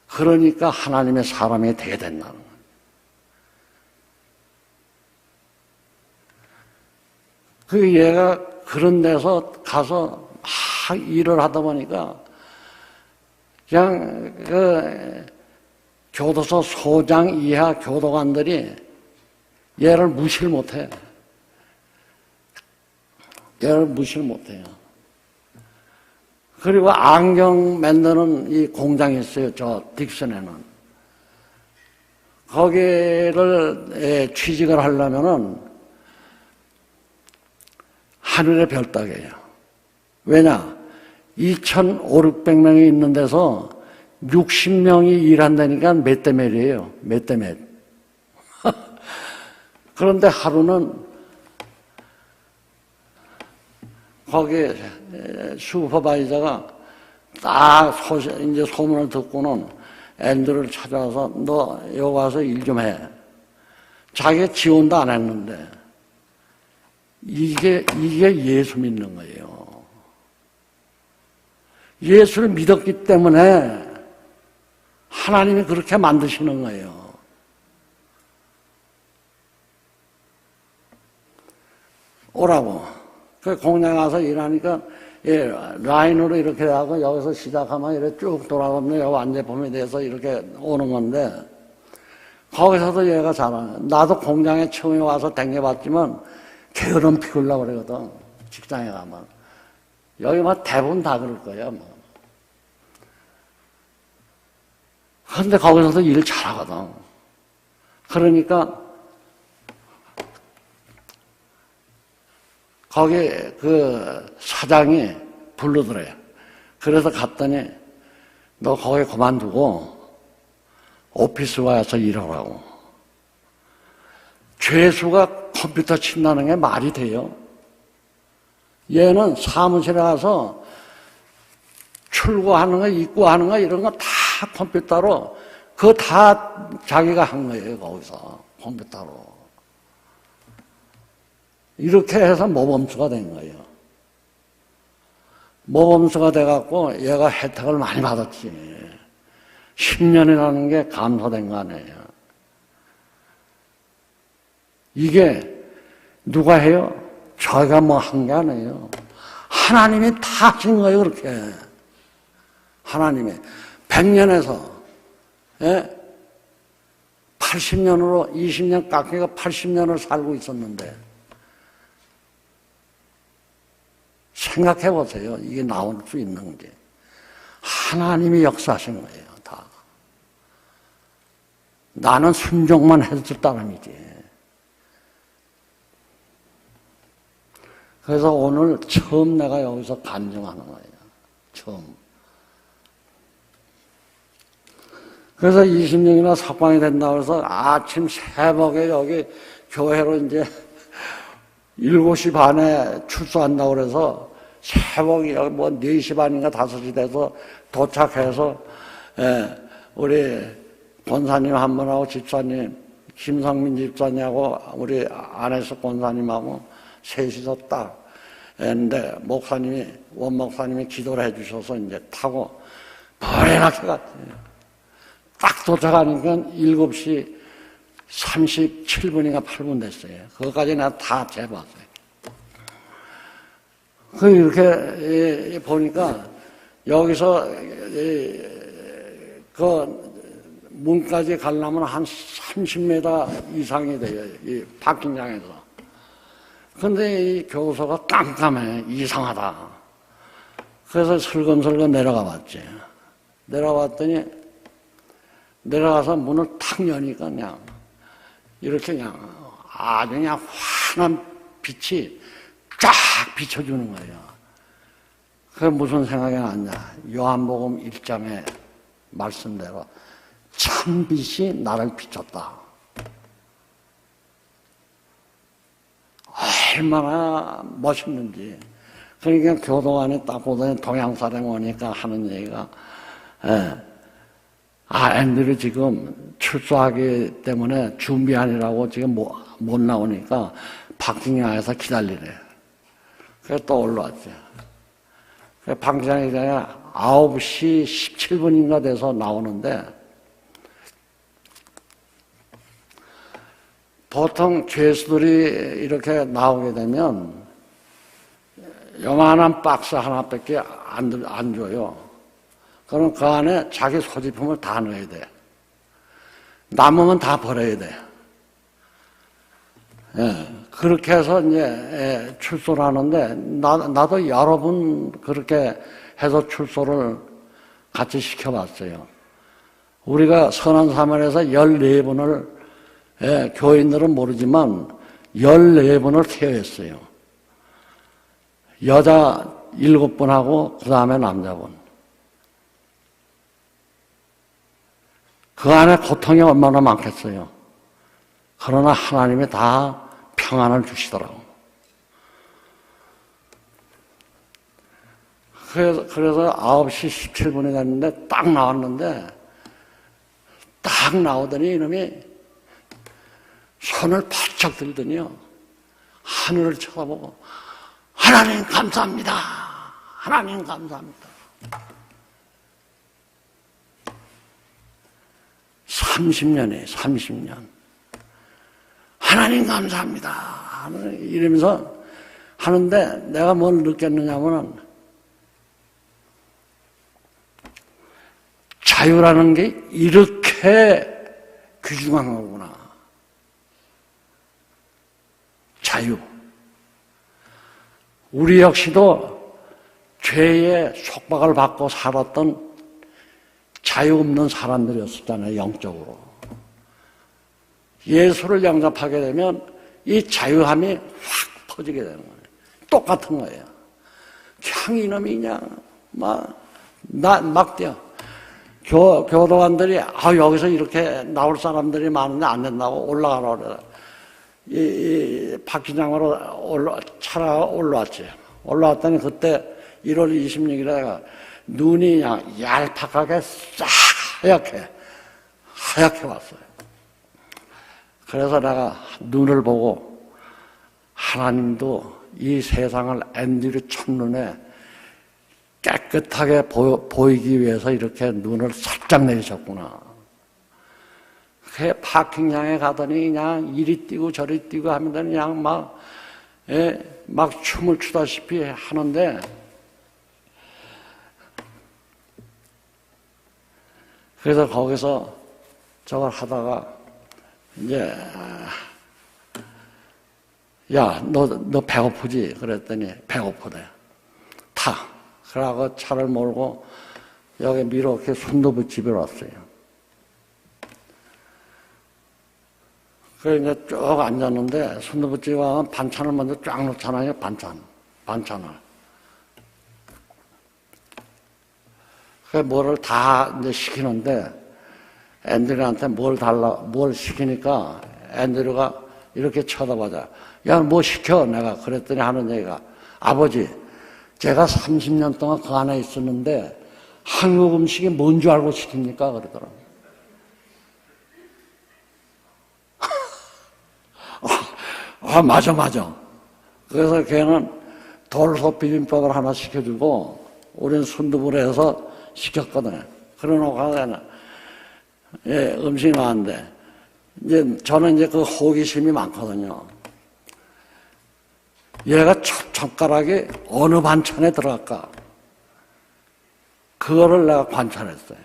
그러니까 하나님의 사람이 되게 된다는 거예요. 그 얘가 그런 데서 가서 막 일을 하다 보니까 그냥 그 교도소 소장 이하 교도관들이 얘를 무시를 못해. 얘를 무시를 못해요. 그리고 안경 만드는 이 공장이 있어요. 저 딕슨에는. 거기를 취직을 하려면은 하늘의 별따기예요. 왜냐? 2,500명이 있는 데서 60명이 일한다니까 몇 대 몇이에요. 몇 대 몇. 그런데 하루는 거기 슈퍼바이저가 딱 이제 소문을 듣고는 앤드루를 찾아와서 너 여기 와서 일 좀 해. 자기가 지원도 안 했는데 이게 예수 믿는 거예요. 예수를 믿었기 때문에 하나님이 그렇게 만드시는 거예요. 오라고. 그 공장 가서 일하니까 라인으로 이렇게 하고 여기서 시작하면 이렇게 쭉 돌아가면 여기 완제품에 대해서 이렇게 오는 건데 거기서도 얘가 잘하네. 나도 공장에 처음에 와서 댕겨봤지만 게으름 피우려고 그러거든. 직장에 가면. 여기 막 대부분 다 그럴 거야, 뭐. 그런데 거기서도 일 잘하거든. 그러니까 거기 그 사장이 부르더래요. 그래서 갔더니 너 거기 그만두고 오피스 와서 일하라고. 죄수가 컴퓨터 친다는 게 말이 돼요? 얘는 사무실에 가서 출고하는 거, 입고하는 거 이런 거 다 컴퓨터로 그거 다 자기가 한 거예요. 거기서 컴퓨터로. 이렇게 해서 모범수가 된 거예요. 모범수가 돼갖고 얘가 혜택을 많이 받았지. 10년이라는 게 감소된 거 아니에요. 이게 누가 해요? 저희가 뭐 한 게 아니에요. 하나님이 다 하신 거예요, 그렇게. 하나님이. 100년에서, 80년으로 20년 깎이가 80년을 살고 있었는데, 생각해 보세요. 이게 나올 수 있는 게. 하나님이 역사하신 거예요, 다. 나는 순종만 했을 따름이지. 그래서 오늘 처음 내가 여기서 간증하는 거예요. 처음. 그래서 20년이나 석방이 된다고 해서 아침 새벽에 여기 교회로 이제 7시 반에 출소한다고 그래서 새벽에 여기 뭐 4시 반인가 5시 돼서 도착해서 우리 권사님 한 분하고 집사님, 김성민 집사님하고 우리 안에서 권사님하고 셋이서 딱 했는데 목사님이, 원목사님이 기도를 해주셔서 이제 타고 버레나게 갔어요. 딱 도착하니까 7시 37분인가 8분 됐어요. 그것까지 내가 다 재봤어요. 이렇게 보니까 여기서 그 문까지 가려면 한 30m 이상이 돼요. 이 파킹장에서. 근데 이 교도소가 깜깜해. 이상하다. 그래서 슬금슬금 내려가 봤지. 내려갔더니 내려가서 문을 탁 여니까 그냥 이렇게 그냥 아주 그냥 환한 빛이 쫙 비춰주는 거예요. 그게 무슨 생각이 났냐. 요한복음 1장의 말씀대로 참 빛이 나를 비췄다. 얼마나 멋있는지. 그러니까 교도관이 딱 보더니 동양사령 오니까 하는 얘기가, 앤드류 지금 출소하기 때문에 준비하느라고 지금 못 나오니까 박진영에서 기다리래. 그래서 또 올라왔죠. 박진영이 9시 17분인가 돼서 나오는데, 보통 죄수들이 이렇게 나오게 되면 요만한 박스 하나밖에 안 줘요. 그럼 그 안에 자기 소지품을 다 넣어야 돼. 남으면 다 버려야 돼. 예, 그렇게 해서 이제 출소를 하는데, 나도 여러 번 그렇게 해서 출소를 같이 시켜봤어요. 우리가 선한사면에서 14번을, 교인들은 모르지만 14번을 케어했어요. 여자 7분하고 그 다음에 남자분. 그 안에 고통이 얼마나 많겠어요. 그러나 하나님이 다 평안을 주시더라고. 그래서 9시 17분이 됐는데 딱 나왔는데, 딱 나오더니 이놈이 손을 바짝 들더니요, 하늘을 쳐다보고 하나님 감사합니다. 하나님 감사합니다. 30년이에요. 30년. 하나님 감사합니다. 이러면서 하는데, 내가 뭘 느꼈느냐면은, 자유라는 게 이렇게 귀중한 거구나. 자유. 우리 역시도 죄의 속박을 받고 살았던 자유 없는 사람들이었잖아요, 영적으로. 예수를 영접하게 되면 이 자유함이 확 퍼지게 되는 거예요. 똑같은 거예요. 그냥 이놈이 그냥 막 뛰어. 교도관들이 여기서 이렇게 나올 사람들이 많은데 안 된다고 올라가라 그래. 박 기장으로 차가 올라왔지. 올라왔더니 그때 1월 26일에 눈이 그냥 얄팍하게 싹 하얗게 왔어요. 그래서 내가 눈을 보고, 하나님도 이 세상을 앤드류 첫눈에 깨끗하게 보이기 위해서 이렇게 눈을 살짝 내리셨구나. 그 파킹장에 가더니 그냥 이리 뛰고 저리 뛰고 하면 그냥 막 춤을 추다시피 하는데, 그래서 거기서 저걸 하다가 이제, 야, 너 배고프지? 그랬더니 배고프대. 타. 그러고 차를 몰고 여기 미로케 순두부 집에 왔어요. 그래서 이제 쭉 앉았는데, 순두부 집에 가면 반찬을 먼저 쫙 놓잖아요. 반찬을. 그 뭐를 다 이제 시키는데, 앤드류한테 뭘 시키니까 앤드류가 이렇게 쳐다보자. 야, 뭐 시켜? 내가 그랬더니 하는 얘기가, 아버지, 제가 30년 동안 그 안에 있었는데 한국 음식이 뭔 줄 알고 시킵니까? 그러더라고요. 맞아. 그래서 걔는 돌솥 비빔밥을 하나 시켜주고, 우리는 순두부를 해서 시켰거든요. 그러놓고 하면, 음식이 나왔는데, 저는 그 호기심이 많거든요. 얘가 첫 젓가락이 어느 반찬에 들어갈까? 그거를 내가 관찰했어요.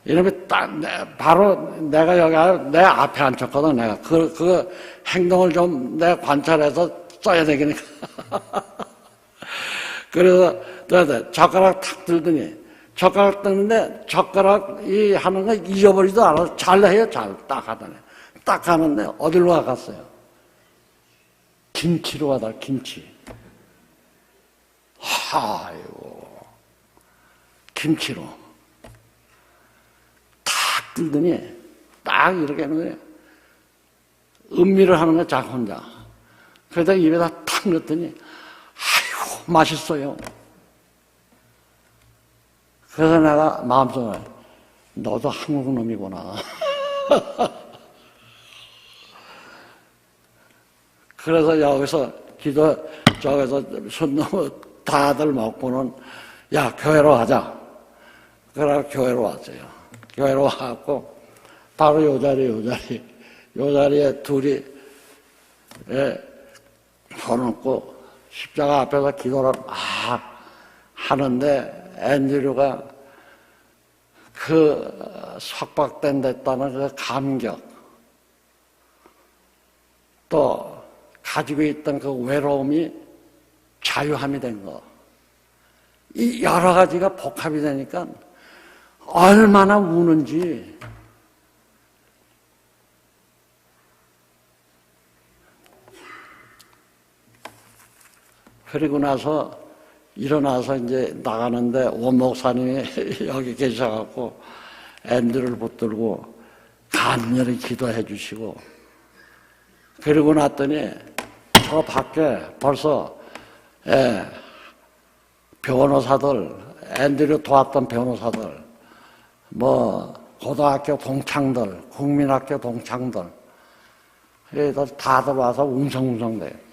이놈이 바로 내가 여기 내 앞에 앉혔거든, 내가. 그 행동을 좀 내가 관찰해서 써야 되겠니까. 그래서, 젓가락 탁 들더니, 젓가락 뜨는데, 젓가락이 하는 거 잊어버리지도 않아서 잘 해요, 딱 하더니. 딱 하는데, 어디로 갔어요? 김치로 가다, 김치. 아이고. 김치로. 탁 들더니, 딱 이렇게 하는 거예요. 음미를 하는 거야, 자기 혼자. 그러다 입에다 탁 넣었더니 아이고 맛있어요. 그래서 내가 마음속에 너도 한국 놈이구나. 그래서 여기서 저기서 손 넘어 다들 먹고는 야 교회로 가자. 그래서 교회로 왔어요. 교회로 와갖고 바로 요 자리에 둘이 손 얹고 십자가 앞에서 기도를 막 하는데 앤드류가 그 석박된 듯다는 그 감격 또 가지고 있던 그 외로움이 자유함이 된 거. 이 여러 가지가 복합이 되니까 얼마나 우는지. 그리고 나서 일어나서 이제 나가는데 원 목사님이 여기 계셔갖고 앤드를 붙들고 간절히 기도해 주시고 그리고 났더니 저 밖에 벌써 변호사들 앤드를 도왔던 변호사들 뭐 고등학교 동창들 국민학교 동창들 그래서 다들 와서 웅성웅성대요.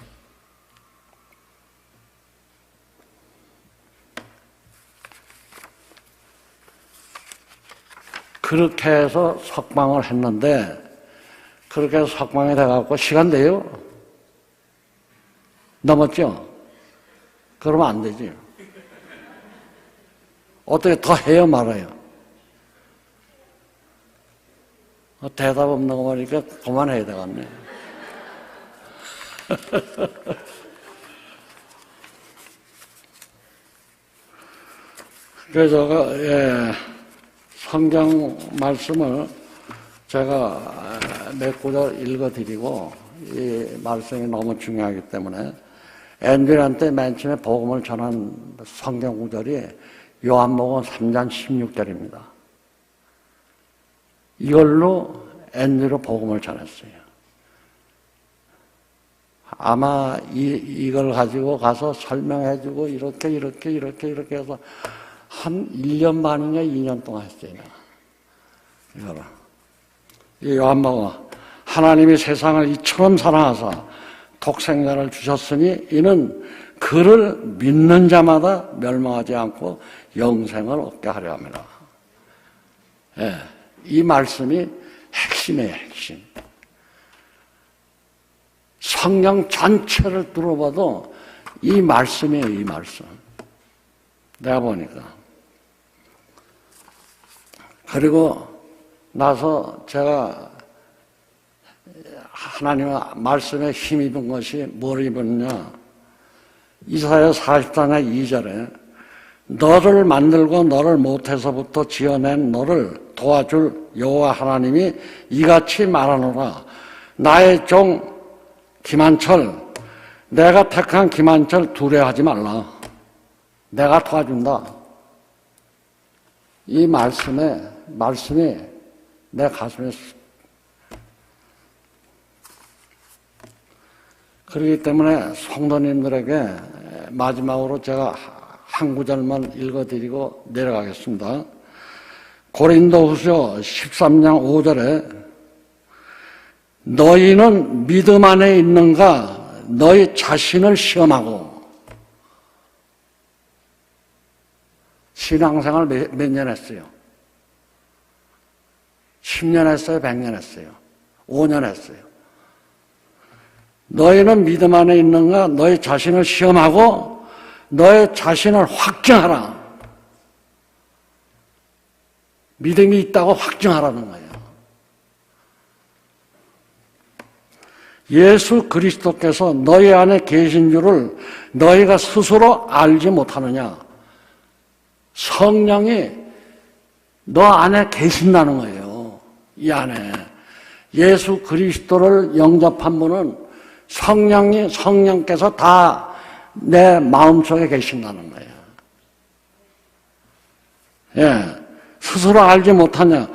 그렇게 해서 석방을 했는데 그렇게 해서 석방이 돼갖고 시간 돼요? 넘었죠? 그러면 안 되지. 어떻게 더 해요 말아요? 대답 없는 거 보니까 그만해야 되겠네. 그래서 성경 말씀을 제가 몇 구절 읽어드리고 이 말씀이 너무 중요하기 때문에 앤드류한테 맨 처음에 복음을 전한 성경 구절이 요한복음 3장 16절입니다. 이걸로 앤드류 복음을 전했어요. 아마 이걸 가지고 가서 설명해주고 이렇게 해서 한 1년 반인가 2년 동안 했어요. 이거를. 이 요한복음 하나님이 세상을 이처럼 사랑하사 독생자를 주셨으니 이는 그를 믿는 자마다 멸망하지 않고 영생을 얻게 하려 합니다. 예, 이 말씀이 핵심이에요, 핵심. 성경 전체를 들어봐도 이 말씀이에요, 이 말씀. 내가 보니까. 그리고 나서 제가 하나님의 말씀에 힘입은 것이 뭘 입었냐. 이사야 44장 2절에 너를 만들고 너를 못해서부터 지어낸 너를 도와줄 여호와 하나님이 이같이 말하노라. 나의 종 김한철, 내가 택한 김한철 두려워하지 말라. 내가 도와준다. 이 말씀이 내 가슴에 그렇기 때문에 성도님들에게 마지막으로 제가 한 구절만 읽어드리고 내려가겠습니다. 고린도후서 13장 5절에 너희는 믿음 안에 있는가 너희 자신을 시험하고 신앙생활 몇 년 했어요? 10년 했어요? 100년 했어요? 5년 했어요? 너희는 믿음 안에 있는가 너희 자신을 시험하고 너희 자신을 확증하라. 믿음이 있다고 확증하라는 거예요. 예수 그리스도께서 너희 안에 계신 줄을 너희가 스스로 알지 못하느냐. 성령이 너 안에 계신다는 거예요. 이 안에. 예수 그리스도를 영접한 분은 성령께서 다 내 마음속에 계신다는 거예요. 예. 스스로 알지 못하냐.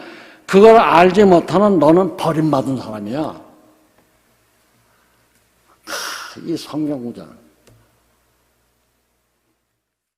그걸 알지 못하는 너는 버림받은 사람이야. 이 성경 구절